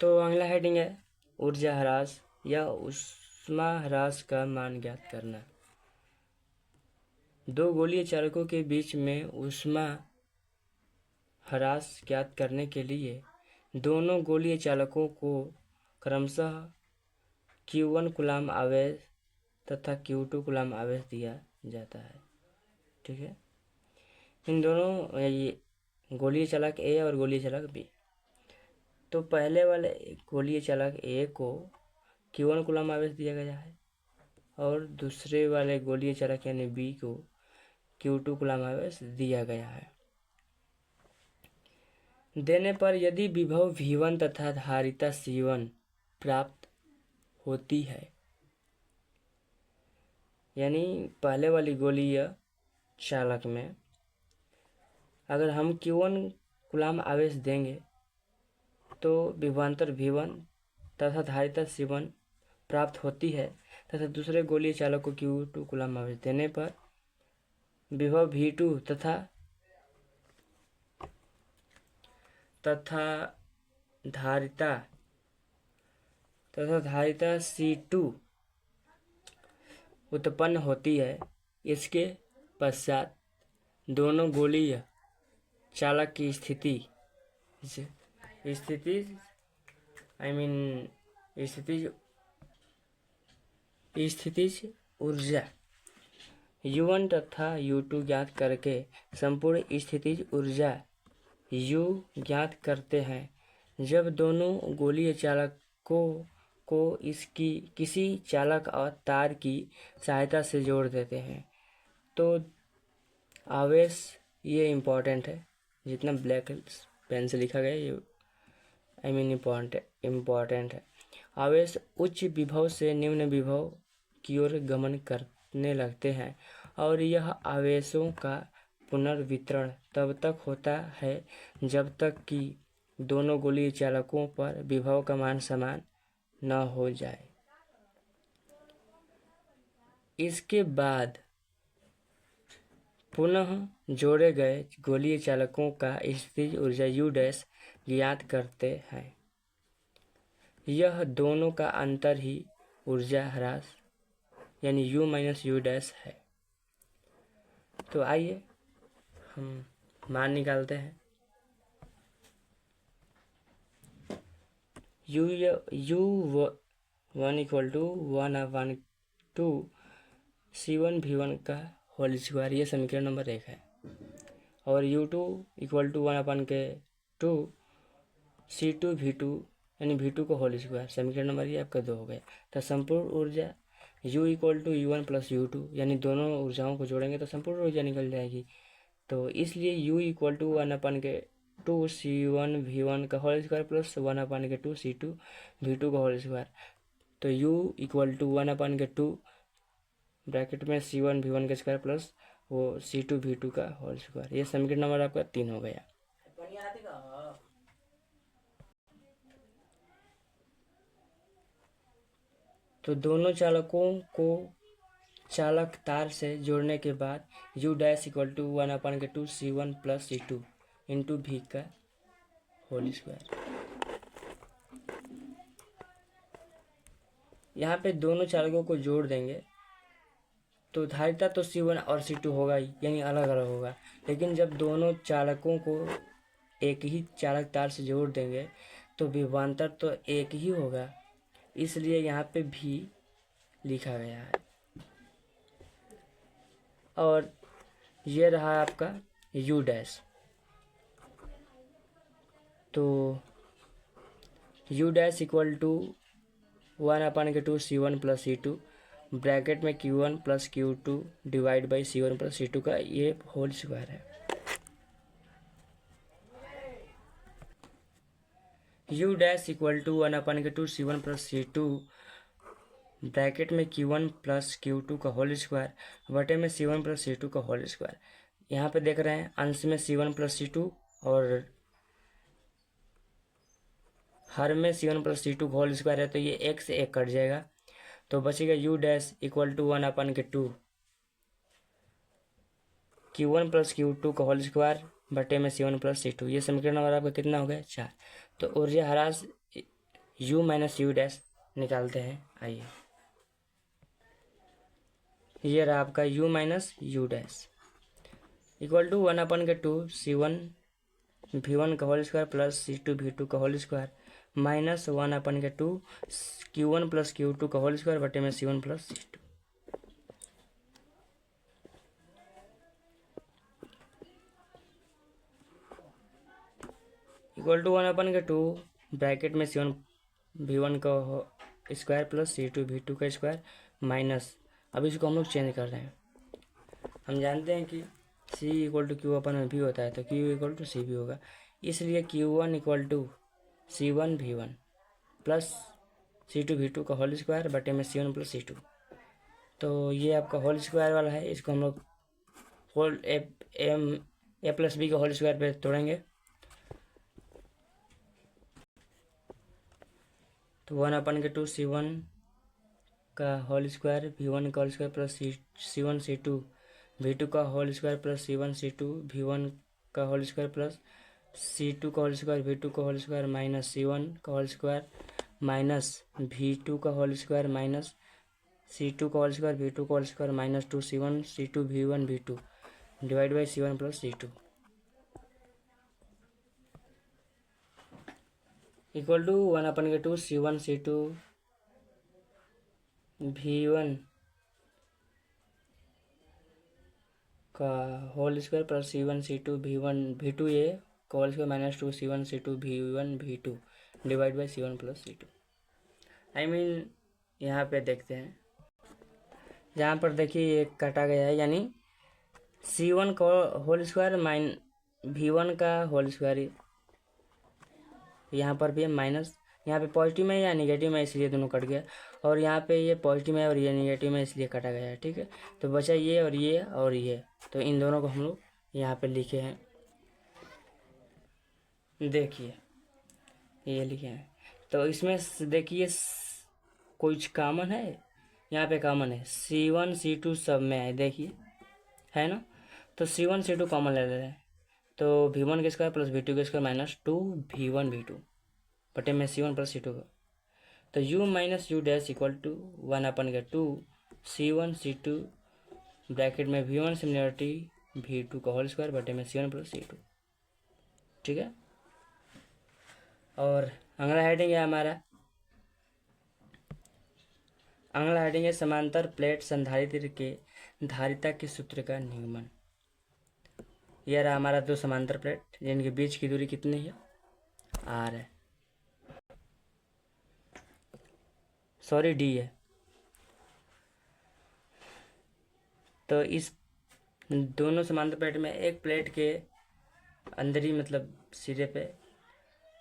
तो अगला हेडिंग है ऊर्जा ह्रास या ऊष्मा ह्रास का मान ज्ञात करना। दो गोलीय चालकों के बीच में ऊष्मा ह्रास ज्ञात करने के लिए दोनों गोलीय चालकों को क्रमशः Q1 कूलाम आवेश तथा Q2 कूलाम आवेश दिया जाता है। ठीक है, इन दोनों ये गोलीय चालक A और गोलीय चालक B। तो पहले वाले गोलीय चालक A को Q1 कूलाम आवेश दिया गया है और दूसरे वाले गोलीय चालक यानी B को Q2 कूलाम आवेश दिया गया है। देने पर यदि विभव V1 तथा धारिता C1 प्राप्त होती है, यानी पहले वाली गोलीय चालक में अगर हम Q1 कूलाम आवेश देंगे तो विभवांतर V1 तथा धारिता C1 प्राप्त होती है तथा दूसरे गोलीय चालक को Q2 कूलाम आवेश देने पर विभव V2 तथा धारिता C2 उत्पन्न होती है। इसके पश्चात दोनों गोलीय चालक की स्थितिज ऊर्जा U1 तथा U2 ज्ञात करके संपूर्ण स्थितिज ऊर्जा U ज्ञात करते हैं। जब दोनों गोलीय चालकों को इसकी किसी चालक और तार की सहायता से जोड़ देते हैं तो आवेश, ये इम्पोर्टेंट है, जितना ब्लैक पेन से लिखा गया ये इम्पोर्टेंट है। आवेश उच्च विभव से निम्न विभव की ओर गमन करने लगते हैं और यह आवेशों का पुनर्वितरण तब तक होता है जब तक कि दोनों गोलीय चालकों पर विभव का मान समान न हो जाए। इसके बाद पुनः जोड़े गए गोलीय चालकों का स्थितिज ऊर्जा U डैश ज्ञात करते हैं। यह दोनों का अंतर ही ऊर्जा ह्रास यानी U माइनस U डैश है। तो आइए हम मान निकालते हैं। U1 equal to 1/2 C1 V1 का होल स्क्वायर, ये समीकरण नंबर 1 है। और U2 equal to 1/2 C2 V2 यानी V2 का होल स्क्वायर, समीकरण नंबर ये आपका 2 हो गया। तो संपूर्ण ऊर्जा U equal to U1 plus U2 यानी दोनों ऊर्जाओं को जोड़ेंगे तो संपूर्ण ऊर्जा निकल जाएगी। तो इसलिए U equal to 1/2 C1 V1 का whole square plus 1/2 C2 V2 का होल स्क्वायर। तो U इक्वल टू 1/2 ब्रैकेट में C1 V1 का स्क्वायर प्लस वो C2 V2 का होल स्क्वायर, ये समीकरण नंबर आपका 3 हो गया। तो दोनों चालकों को चालक तार से जोड़ने के बाद U dash equal to 1/2 C1 plus C2 into V का होल स्क्वायर। यहाँ पे दोनों चालकों को जोड़ देंगे तो धारिता तो C1 और C2 होगा ही, यानी अलग अलग होगा। लेकिन जब दोनों चालकों को एक ही चालक तार से जोड़ देंगे तो विभवांतर तो एक ही होगा, इसलिए यहाँ पे भी लिखा गया है। और ये रहा आपका U डैश। तो U dash equal to 1/2 C1 plus C2 bracket में Q1 plus Q2 divide by C1 plus C2 का ये होल स्क्वायर है। U dash equal to 1/2 C1 plus C2 bracket में Q1 प्लस Q2 का whole square बटे में C1 plus C2 का whole square. यहाँ पे देख रहे हैं अंश में C1 प्लस C2 और हर में C1 प्लस C2 का होल स्क्वायर है, तो ये एक से एक कट जाएगा तो बचेगा U dash equal to 1/2 Q1 plus Q2 का होल स्क्वायर बटे में C1 प्लस C2। ये समीकरण नंबर आपका कितना हो गया? 4। तो ऊर्जा ह्रास u माइनस यू डैश निकालते हैं। आइए, ये रहा आपका u minus you dash equal to 1/2 c1 v1 का whole square plus c2 v2 का whole square minus 1/2 q1 plus q2 का होल स्क्वायर बटे में c1 plus c2। Equal to 1/2 bracket में c1 v1 का स्क्वायर प्लस c2 v2 का square minus, अब इसको हम लोग चेंज कर रहे हैं। हम जानते हैं कि c इक्वल टू क्यू अपन में भी होता है, तो q इक्वल टू सी भी होगा, इसलिए q1 equal to c1 v1 plus c2 v2 का होल स्क्वायर बटे में c1 प्लस c2। तो ये आपका होल स्क्वायर वाला है, इसको हम लोग होल ए प्लस बी का होल स्क्वायर पे तोड़ेंगे, तो 1/2 c1 का होल स्क्वायर v1 का whole square plus c1 c2 v2 का whole square plus c1 c2 v1 का होल स्क्वायर प्लस c2 का होल स्क्वायर v2 का होल स्क्वायर माइनस c1 का होल स्क्वायर माइनस v2 का whole square minus c2 का whole square v2 का whole square minus 2 c1 c2 v1 v2 divide by c1 plus c2 equal to 1/2 c1 c2 v1 का whole square plus c1 c2 v1 v2 ए का whole square minus 2 c1 c2 v1 v2 divide by c1 plus c2। I mean यहाँ पे देखते हैं, जहाँ पर देखिए ये काटा गया है, यानी c1 का होल स्क्वायर माइन v1 का होल स्क्वायर, यहाँ पर भी है माइनस, यहाँ पे पॉजिटिव में या निगेटिव में इसलिए दोनों कट गया, और यहाँ पे ये पॉजिटिव है और ये निगेटिव में इसलिए कटा गया है। ठीक है, तो बचा ये और ये और ये, तो इन दोनों को हम लोग यहाँ पे लिखे हैं, देखिए ये लिखे हैं। तो इसमें देखिए कुछ कॉमन है, यहाँ पे कॉमन है c1 c2 सब में है, देखिए है ना, तो c1 c2 कॉमन ले रहे हैं, तो v1 के स्क्वायर प्लस v2 के स्क्वायर माइनस 2 v1 v2 बटे में c1 प्लस c2 का, तो u minus you dash equal to 1/2 c1 c2 bracket में v1 सिमिलरिटी v2 का होल स्क्वायर बटे में c1 प्लस c2। ठीक है, और अगला हेडिंग है हमारा, अगला हेडिंग है समांतर प्लेट संधारित्र के धारिता के सूत्र का निगमन। यह रहा हमारा दो समांतर प्लेट जिनके बीच की दूरी कितनी है, r है, सॉरी d है। तो इस दोनों समांतर प्लेट में एक प्लेट के अंदरी मतलब सिरे पे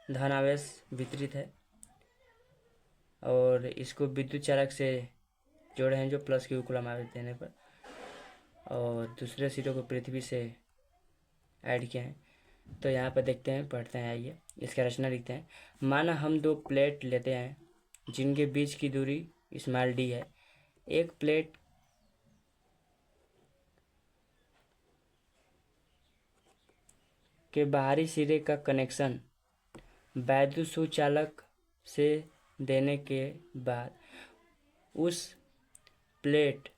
धनावेश वितरित है और इसको विद्युत चालक से जोड़े हैं जो प्लस की कूलम आवेश देने पर, और दूसरे सिरे को पृथ्वी से ऐड किया है। तो यहाँ पर देखते हैं, पढ़ते हैं, आइए इसका रचना लिखते हैं। माना हम दो प्लेट लेते हैं जिनके बीच की दूरी स्मॉल d है। एक प्लेट के बाहरी सिरे का कनेक्शन वैद्युत सुचालक से देने के बाद उस प्लेट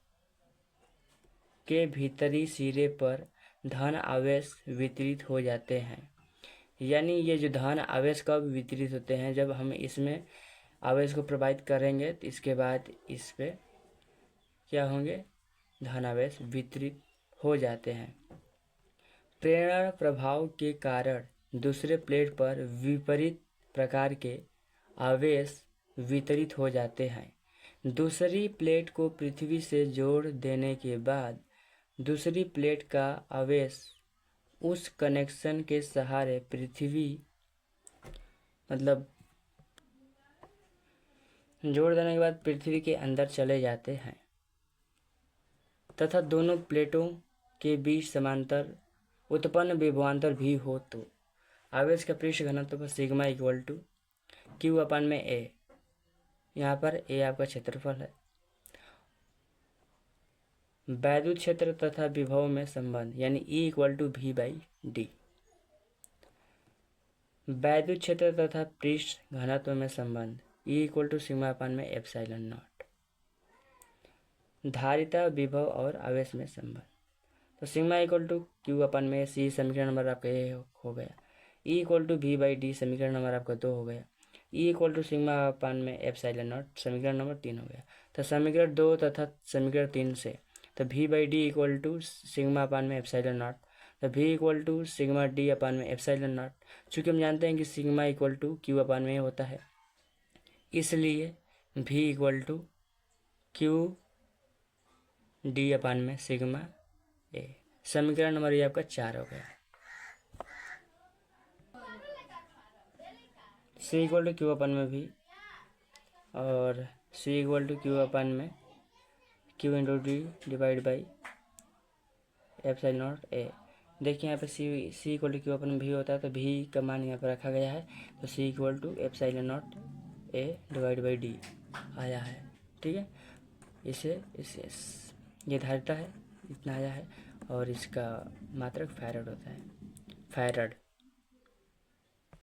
के भीतरी सिरे पर धन आवेश वितरित हो जाते हैं। यानी ये जो धन आवेश कब वितरित होते हैं, जब हम इसमें आवेश को प्रवाहित करेंगे तो इसके बाद इस पे क्या होंगे, धन आवेश वितरित हो जाते हैं। प्रेरण प्रभाव के कारण दूसरे प्लेट पर विपरीत प्रकार के आवेश वितरित हो जाते हैं। दूसरी प्लेट को पृथ्वी से जोड़ देने के बाद दूसरी प्लेट का आवेश उस कनेक्शन के सहारे पृथ्वी मतलब जोड़ देने के बाद पृथ्वी के अंदर चले जाते हैं तथा दोनों प्लेटों के बीच समांतर उत्पन्न विभवांतर भी हो तो आवेश का पृष्ठ घनत्व सिग्मा इक्वल टू क्यू अपन में ए, यहाँ पर ए आपका क्षेत्रफल है। वैद्युत क्षेत्र तथा विभव में संबंध यानी E equal to V by D. वैद्युत क्षेत्र तथा पृष्ठ घनत्व में संबंध E equal to sigma upon में एप्सिलॉन नॉट। धारिता, विभव और आवेश में संबंध। तो sigma equal to Q upon में सी, समीकरण नंबर आपका ये हो गया। E equal to V by D, समीकरण नंबर आपका 2 हो गया। E equal to sigma upon में एप्सिलॉन नॉट, समीकरण नंबर 3 हो गया। तो समीकरण 2 तथा समीकरण 3 से तो V by D equal to sigma upon में एप्सिलॉन नॉट, तो V equal to sigma D upon में एप्सिलॉन नॉट। चूँकि हम जानते हैं कि sigma equal to Q upon में होता है, इसलिए V equal to Q D upon में सिग्मा ए। समीकरण नंबर ये आपका 4 हो गया। सी इक्वल टू क्यू अपान में भी और सी इक्वल टू क्यू अपान में Q into D divide by epsilon naught ए। देखिए यहाँ पे सी इक्वल टू क्यू अपन भी होता है, तो भी का मान यहाँ पर रखा गया है, तो C equal to epsilon naught A divide by D आया है। ठीक है, इसे ये धारिता है, इतना आया है, और इसका मात्रक फैरड होता है, फैरड।